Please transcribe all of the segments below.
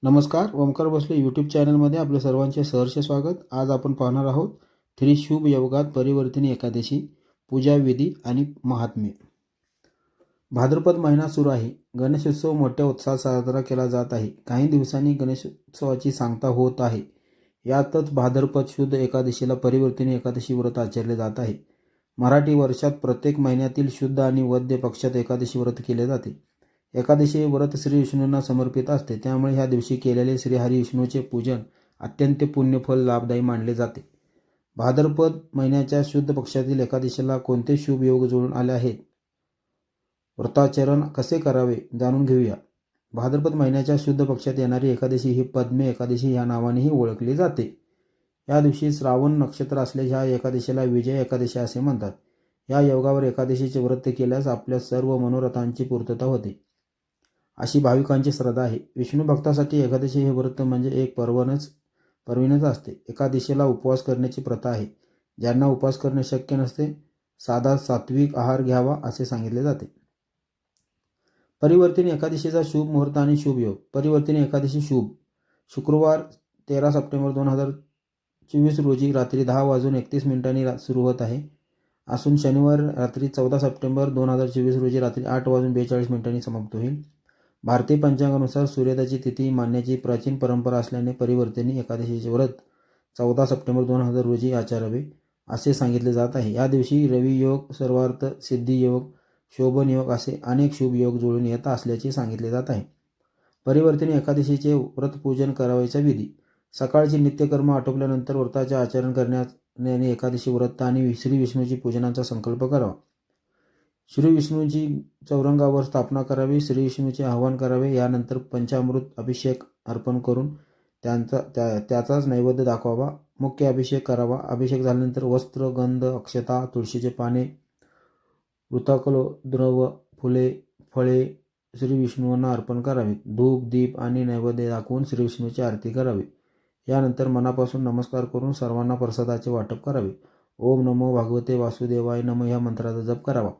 नमस्कार, ओमकार भोसले यूट्यूब चॅनलमध्ये आपले सर्वांचे सहर्ष स्वागत। आज आपण पाहणार आहोत त्रिशुभ योगात परिवर्तिनी एकादशी, पूजा विधी आणि महात्म्य। भाद्रपद महिना सुरू आहे। गणेशोत्सव मोठ्या उत्साहात साजरा केला जात आहे। काही दिवसांनी गणेशोत्सवाची सांगता होत आहे। यातच भाद्रपद शुद्ध एकादशीला परिवर्तिनी एकादशी व्रत आचरले जात आहे। मराठी वर्षात प्रत्येक महिन्यातील शुद्ध आणि वद्य पक्षात एकादशी व्रत केले जाते। एकादशी हे व्रत श्री विष्णूंना समर्पित असते, त्यामुळे ह्या दिवशी केलेले श्री हरी विष्णूचे पूजन अत्यंत पुण्यफल लाभदायी मानले जाते। भाद्रपद महिन्याच्या शुद्ध पक्षातील एकादशीला कोणते शुभ योग जुळून आले आहेत, व्रताचरण कसे करावे जाणून घेऊया। भाद्रपद महिन्याच्या शुद्ध पक्षात येणारी एकादशी ही पद्मे एकादशी ह्या नावानेही ओळखली जाते। या दिवशी श्रावण नक्षत्र असल्यास ह्या एकादशीला विजय एकादशी असे म्हणतात। या योगावर एकादशीचे व्रत केल्यास आपल्या सर्व मनोरथांची पूर्तता होते, अशी भाविकांची श्रद्धा आहे। विष्णू भक्तासाठी एकादशी हे व्रत म्हणजे एक पर्वणच असते। एकादशीला उपवास करण्याची प्रथा आहे। ज्यांना उपवास करणे शक्य नसते, साधा सात्विक आहार घ्यावा असे सांगितले जाते। परिवर्तिनी एकादशीचा शुभ मुहूर्त आणि शुभ योग। परिवर्तिनी एकादशी शुभ शुक्रवार 13 सप्टेंबर 2024 रोजी रात्री 10:31 सुरू होत आहे, असून शनिवार रात्री 14 सप्टेंबर 2024 रोजी रात्री 8:42 समाप्त होईल। भारतीय पंचांगानुसार सूर्योदयाची तिथी मानण्याची प्राचीन परंपरा असल्याने परिवर्तिनी एकादशीचे व्रत 14 सप्टेंबर 2000 रोजी आचरावे असे सांगितले जात आहे। या दिवशी रवी योग, सर्वार्थ सिद्धी योग, शोभन योग असे अनेक शुभ योग जुळून येत असल्याचे सांगितले जात आहे। परिवर्तिनी एकादशीचे व्रत पूजन करावयाचा विधी। सकाळची नित्यकर्म आटोपल्यानंतर व्रताचे आचरण करण्याने एकादशी व्रत आणि श्री विष्णूची पूजनाचा संकल्प करावा। श्री विष्णूची चौरंगावर स्थापना करावी, श्री विष्णूचे आवाहन करावे। यानंतर पंचामृत अभिषेक अर्पण करून त्याचाच नैवेद्य दाखवावा। मुख्य अभिषेक करावा। अभिषेक झाल्यानंतर वस्त्र, गंध, अक्षता, तुळशीचे पाने, ऋताकलो द्रव, फुले, फळे श्री विष्णूंना अर्पण करावे। धूप, दीप आणि नैवेद्य दाखवून श्री विष्णूची आरती करावी। यानंतर मनापासून नमस्कार करून सर्वांना प्रसादाचे वाटप करावे। ओम नमो भगवते वासुदेवाय नमः या मंत्राचा जप करावा।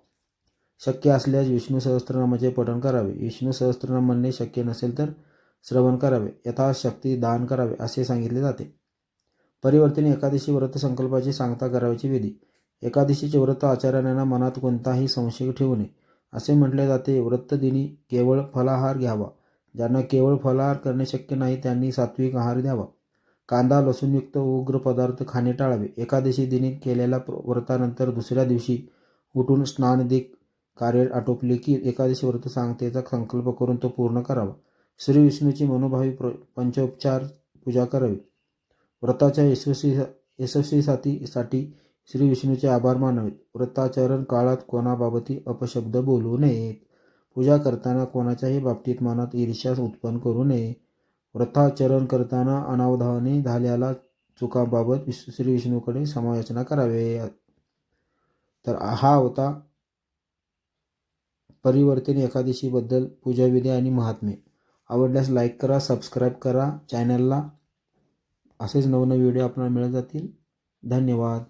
शक्य असल्यास विष्णू सहस्त्रनामाचे पठण करावे। विष्णू सहस्त्रनाम म्हणणे शक्य नसेल तर श्रवण करावे। यथाशक्ती दान करावे असे सांगितले जाते। परिवर्तिनी एकादशी व्रत संकल्पाची सांगता करावयाची विधी। एकादशीचे व्रत आचरणाऱ्यांना मनात कोणताही संशय ठेवू नये असे म्हटले जाते। व्रतदिनी केवळ फलाहार घ्यावा। ज्यांना केवळ फलाहार करणे शक्य नाही त्यांनी सात्विक आहार द्यावा। कांदा लसूणयुक्त उग्र पदार्थ खाणे टाळावे। एकादशी दिनी केलेल्या व्रतानंतर दुसऱ्या दिवशी उठून स्नानादिक कार्य आटोपले की एकादशी व्रत सांगतेचा संकल्प करून तो पूर्ण करावा। श्री विष्णूची मनोभावी पंचोपचार पूजा करावी। व्रताच्या यशस्वीसाठी श्री विष्णूचे आभार मानावेत। व्रताचरण काळात कोणाबाबतही अपशब्द बोलू नयेत। पूजा करताना कोणाच्याही बाबतीत मनात ईर्ष्या उत्पन्न करू नये। व्रताचरण करताना अनावधानाने झालेल्या चुकांबाबत श्री विष्णूकडे समायाचना करावे। तर हा होता परिवर्तिनी एकादशीबद्दल पूजाविधी आणि महात्म्य। आवडल्यास लाईक करा, सबस्क्राईब करा चॅनलला। असेच नवनवीन व्हिडिओ आपल्याला मिळत जातील। धन्यवाद।